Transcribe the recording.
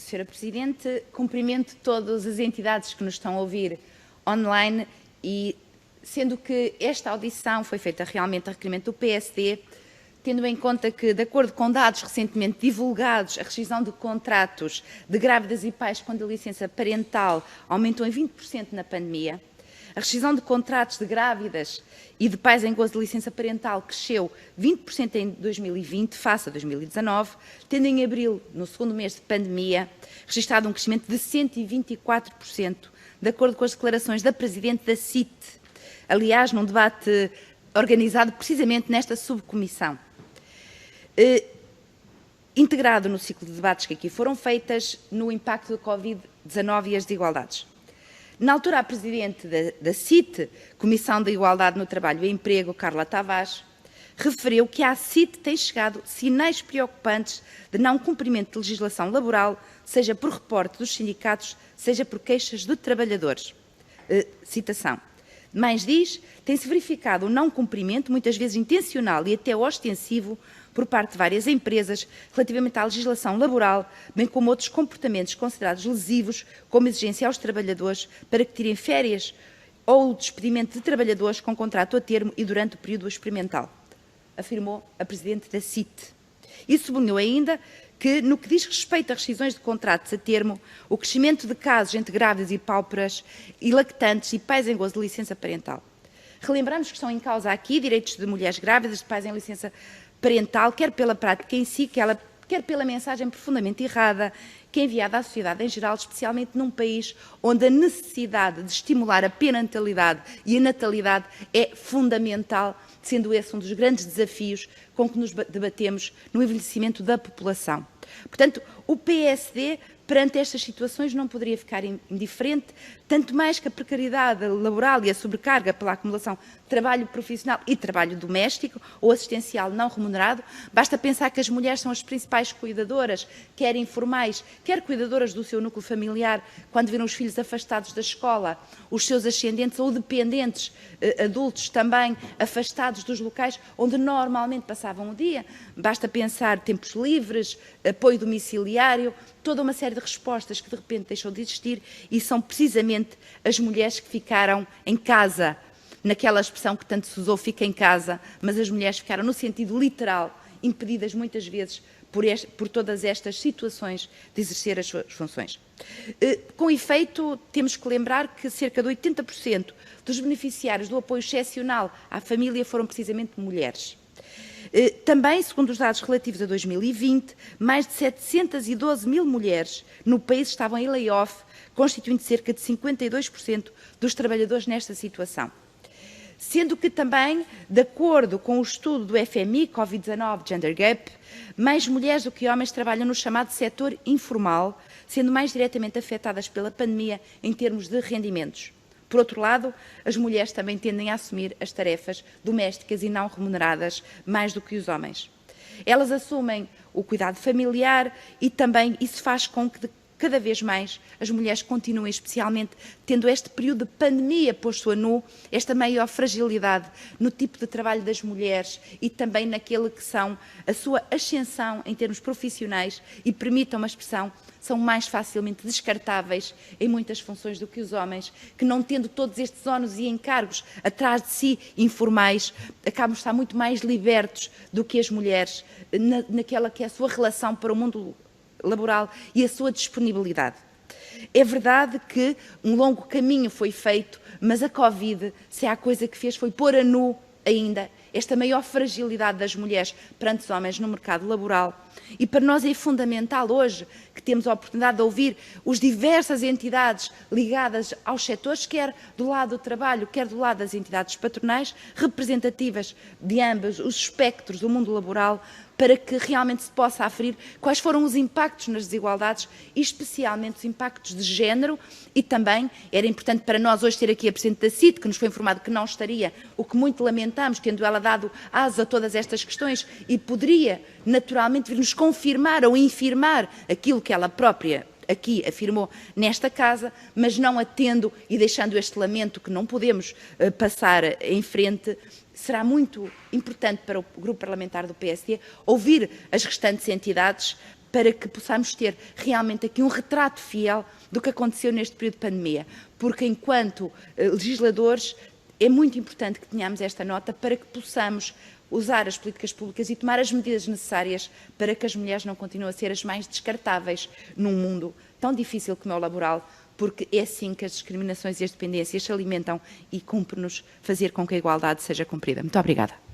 Sra. Presidente. Cumprimento todas as entidades que nos estão a ouvir online e, sendo que esta audição foi feita realmente a requerimento do PSD, tendo em conta que, de acordo com dados recentemente divulgados, a rescisão de contratos de grávidas e pais com licença parental aumentou em 20% na pandemia, a rescisão de contratos de grávidas e de pais em gozo de licença parental cresceu 20% em 2020, face a 2019, tendo em abril, no segundo mês de pandemia, registrado um crescimento de 124%, de acordo com as declarações da Presidente da CIT, aliás, num debate organizado precisamente nesta subcomissão. Integrado no ciclo de debates que aqui foram feitas no impacto da Covid-19 e as desigualdades. Na altura, a Presidente da CIT, Comissão da Igualdade no Trabalho e Emprego, Carla Tavares, referiu que à CIT têm chegado sinais preocupantes de não cumprimento de legislação laboral, seja por reporte dos sindicatos, seja por queixas de trabalhadores. Citação. Mais diz, tem-se verificado o não cumprimento, muitas vezes intencional e até ostensivo, por parte de várias empresas, relativamente à legislação laboral, bem como outros comportamentos considerados lesivos, como exigência aos trabalhadores para que tirem férias ou o despedimento de trabalhadores com contrato a termo e durante o período experimental, afirmou a Presidente da CIT. E sublinhou ainda que, no que diz respeito a rescisões de contratos a termo, o crescimento de casos entre grávidas e pauperas e lactantes e pais em gozo de licença parental. Relembramos que estão em causa aqui direitos de mulheres grávidas, de pais em licença parental, quer pela prática em si, quer pela mensagem profundamente errada que é enviada à sociedade em geral, especialmente num país onde a necessidade de estimular a perinatalidade e a natalidade é fundamental, sendo esse um dos grandes desafios com que nos debatemos no envelhecimento da população. Portanto, o PSD, perante estas situações, não poderia ficar indiferente, tanto mais que a precariedade laboral e a sobrecarga pela acumulação de trabalho profissional e trabalho doméstico ou assistencial não remunerado. Basta pensar que as mulheres são as principais cuidadoras, quer informais, quer cuidadoras do seu núcleo familiar, quando viram os filhos afastados da escola, os seus ascendentes ou dependentes adultos também afastados dos locais onde normalmente passavam o dia. Basta pensar tempos livres, apoio domiciliário, toda uma série de respostas que de repente deixam de existir e são precisamente as mulheres que ficaram em casa, naquela expressão que tanto se usou, fica em casa, mas as mulheres ficaram no sentido literal, impedidas muitas vezes por todas estas situações de exercer as suas funções. Com efeito, temos que lembrar que cerca de 80% dos beneficiários do apoio excepcional à família foram precisamente mulheres. Também, segundo os dados relativos a 2020, mais de 712 mil mulheres no país estavam em layoff, constituindo cerca de 52% dos trabalhadores nesta situação. Sendo que também, de acordo com o estudo do FMI, Covid-19 Gender Gap, mais mulheres do que homens trabalham no chamado setor informal, sendo mais diretamente afetadas pela pandemia em termos de rendimentos. Por outro lado, as mulheres também tendem a assumir as tarefas domésticas e não remuneradas mais do que os homens. Elas assumem o cuidado familiar e também isso faz com que cada vez mais as mulheres continuem, especialmente tendo este período de pandemia posto a nu, esta maior fragilidade no tipo de trabalho das mulheres e também naquele que são a sua ascensão em termos profissionais e, permitam uma expressão, são mais facilmente descartáveis em muitas funções do que os homens, que não tendo todos estes ónus e encargos atrás de si informais, acabam de estar muito mais libertos do que as mulheres naquela que é a sua relação para o mundo laboral e a sua disponibilidade. É verdade que um longo caminho foi feito, mas a Covid, se há coisa que fez, foi pôr a nu ainda esta maior fragilidade das mulheres perante os homens no mercado laboral. E para nós é fundamental hoje que temos a oportunidade de ouvir as diversas entidades ligadas aos setores, quer do lado do trabalho, quer do lado das entidades patronais, representativas de ambos os espectros do mundo laboral, para que realmente se possa aferir quais foram os impactos nas desigualdades e especialmente os impactos de género e também era importante para nós hoje ter aqui a Presidente da CIT, que nos foi informado que não estaria, o que muito lamentamos, tendo ela dado asa a todas estas questões e poderia naturalmente vir-nos confirmar ou infirmar aquilo que ela própria aqui afirmou nesta casa, mas não atendo e deixando este lamento que não podemos passar em frente. Será muito importante para o Grupo Parlamentar do PSD ouvir as restantes entidades para que possamos ter realmente aqui um retrato fiel do que aconteceu neste período de pandemia, porque enquanto legisladores é muito importante que tenhamos esta nota para que possamos usar as políticas públicas e tomar as medidas necessárias para que as mulheres não continuem a ser as mais descartáveis num mundo tão difícil como é o laboral, porque é assim que as discriminações e as dependências se alimentam e cumpre-nos fazer com que a igualdade seja cumprida. Muito obrigada.